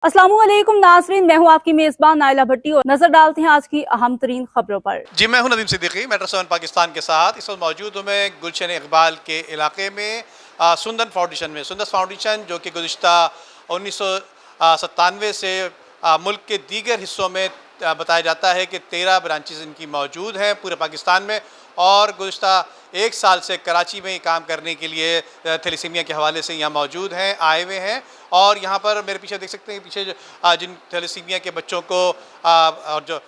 अस्सलामुअलैकुम नाज़रीन, मैं हूं आपकी मेज़बान नाइला भट्टी और नजर डालते हैं आज की अहम तरीन खबरों पर। जी, मैं हूं नदीम सिद्दीकी, मेट्रो 7 पाकिस्तान के साथ इस वक्त मौजूद हूं मैं गुलशन इकबाल के इलाके में, सुंदन फाउंडेशन में। सुंदन फाउंडेशन जो कि गुज़िश्ता 1997 से मुल्क के दीगर हिस्सों में बताया जाता है कि 13 ब्रांचेस इनकी मौजूद हैं पूरे पाकिस्तान में, और गुज़िश्ता 1 साल से कराची में ही काम करने के लिए थैलेसीमिया के हवाले से यहाँ मौजूद हैं, आए हुए हैं। और यहाँ पर मेरे पीछे देख सकते हैं, पीछे जिन थैलेसीमिया के बच्चों को और जो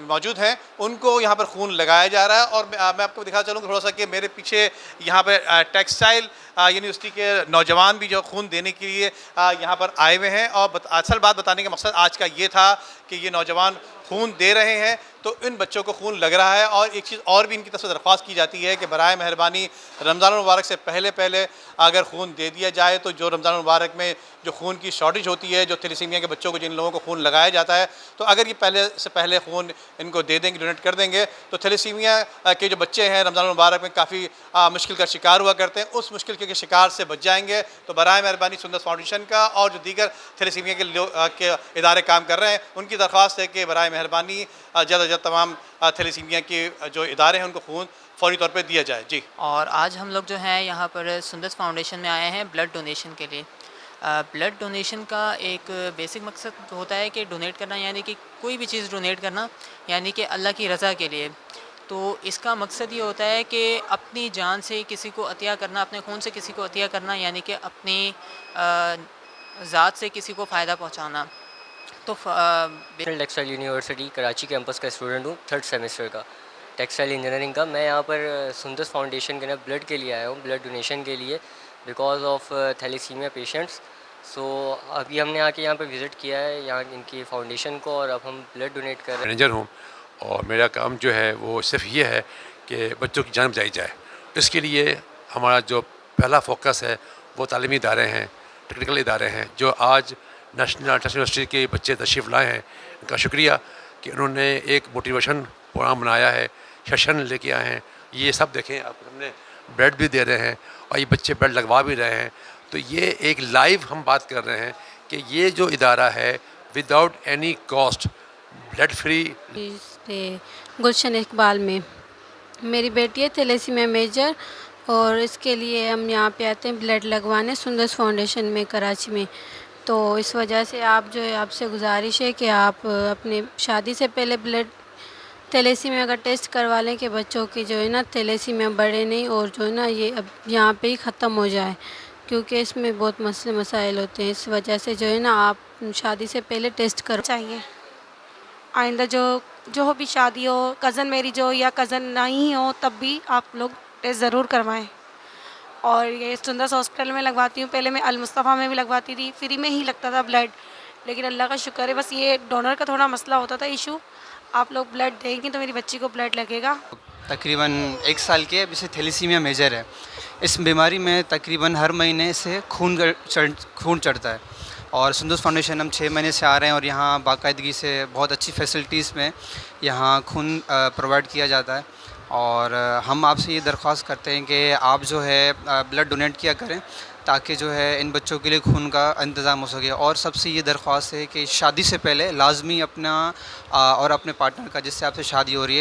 मौजूद हैं उनको यहाँ पर खून लगाया जा रहा है। और मैं आपको दिखा चलूँ थोड़ा सा कि मेरे पीछे यहाँ पर टेक्सटाइल यूनिवर्सिटी के नौजवान भी जो खून देने के लिए यहाँ पर आए हुए हैं। और असल बात बताने का मकसद आज का ये था कि ये नौजवान खून दे रहे हैं तो इन बच्चों को खून लग रहा है। और एक चीज़ और भी इनकी तरफ से दरख्वास्त की जाती है कि बराए मेहरबानी रमज़ान मुबारक से पहले अगर खून दे दिया जाए तो जो रमज़ान मुबारक में जो खून की शॉर्टेज होती है, जो थैलेसीमिया के बच्चों को, जिन लोगों को खून लगाया जाता है, तो अगर ये पहले से पहले खून इनको दे देंगे, डोनेट कर देंगे, तो थैलेसीमिया के जो बच्चे हैं रमज़ान मुबारक में काफ़ी मुश्किल का शिकार हुआ करते हैं, उस मुश्किल के शिकार से बच जाएंगे। तो बराए मेहरबानी सुंदर फाउंडेशन का और जो दीगर थैलेसीमिया के इदारे काम कर रहे हैं उनकी दरख्वास्त है कि बराए मेहरबानी जल्द अज जल्द तमाम थैलेसीमिया के जो इदारे हैं उनको खून फौरी तौर पे दिया जाए। जी। और आज हम लोग जो है यहाँ पर सुंदस फाउंडेशन में आए हैं ब्लड डोनेशन के लिए। ब्लड डोनेशन का एक बेसिक मकसद होता है कि डोनेट करना, यानी कि कोई भी चीज़ डोनेट करना, यानी कि अल्लाह की रज़ा के लिए। तो इसका मकसद ये होता है कि अपनी जान से किसी को अतिया करना, अपने खून से किसी को अतिया करना, यानी कि अपनी ज़ात से किसी को फ़ायदा पहुँचाना। तो टेक्सटाइल यूनिवर्सिटी कराची कैंपस का स्टूडेंट हूँ, 3rd सेमेस्टर का, टेक्सटाइल इंजीनियरिंग का। मैं यहाँ पर सुंदस फाउंडेशन के ना ब्लड के लिए आया हूँ, ब्लड डोनेशन के लिए, बिकॉज ऑफ थैलेसीमिया पेशेंट्स। सो अभी हमने आके यहाँ पर विज़िट किया है यहाँ इनकी फाउंडेशन को, और अब हम ब्लड डोनेट कर रहे हैं। मैनेजर हूँ और मेरा काम जो है वो सिर्फ ये है कि बच्चों की जान बचाई जाए। इसके लिए हमारा जो पहला फोकस है वो तालीमी इदारे हैं, टेक्निकल इदारे हैं, जो आज नेशनल यूनिवर्सिटी के बच्चे तशरीफ़ लाए हैं। इनका शुक्रिया कि उन्होंने एक मोटिवेशन प्रोग्राम बनाया है, सेशन लेके आए हैं। ये सब देखें आप, हमने ब्लड भी दे रहे हैं और ये बच्चे ब्लड लगवा भी रहे हैं। तो ये एक लाइव हम बात कर रहे हैं कि ये जो इदारा है without any cost blood free. Gulshan Iqbal में मेरी बेटी है थैलेसीमिया मेजर, और इसके लिए हम यहाँ पे आते हैं ब्लड लगवाने सुंदस फाउंडेशन में कराची में। तो इस वजह से आप जो है, आपसे गुजारिश है कि आप अपने शादी से पहले ब्लड थैलेसीमिया का टेस्ट करवा लें कि बच्चों की जो है ना थैलेसीमिया बढ़े नहीं, और जो है ना ये अब यहाँ पे ही ख़त्म हो जाए, क्योंकि इसमें बहुत मसले मसाइल होते हैं। इस वजह से जो है ना आप शादी से पहले टेस्ट कर चाहिए। आइंदा जो जो हो भी शादी हो, कज़न मेरी जो या कज़न नहीं हो, तब भी आप लोग टेस्ट ज़रूर करवाएं। और ये सुंदर हॉस्पिटल में लगवाती हूँ, पहले मैं अल मुस्तफ़ा में भी लगवाती थी, फ्री में ही लगता था ब्लड। लेकिन अल्लाह का शुक्र है, बस ये डोनर का थोड़ा मसला होता था इशू। आप लोग ब्लड देंगे तो मेरी बच्ची को ब्लड लगेगा। तकरीबन 1 साल की है, जिसे थैलेसीमिया मेजर है। इस बीमारी में तकरीबन हर महीने से खून चढ़ता है, और सुंदस फाउंडेशन हम 6 महीने से आ रहे हैं, और यहाँ बाकायदगी से बहुत अच्छी फैसिलिटीज़ में यहाँ खून प्रोवाइड किया जाता है। और हम आपसे ये दरख्वास्त करते हैं कि आप जो है ब्लड डोनेट किया करें, ताकि जो है इन बच्चों के लिए खून का इंतज़ाम हो सके। और सबसे ये दरख्वास्त है कि शादी से पहले लाजमी अपना और अपने पार्टनर का, जिससे आपसे शादी हो रही है,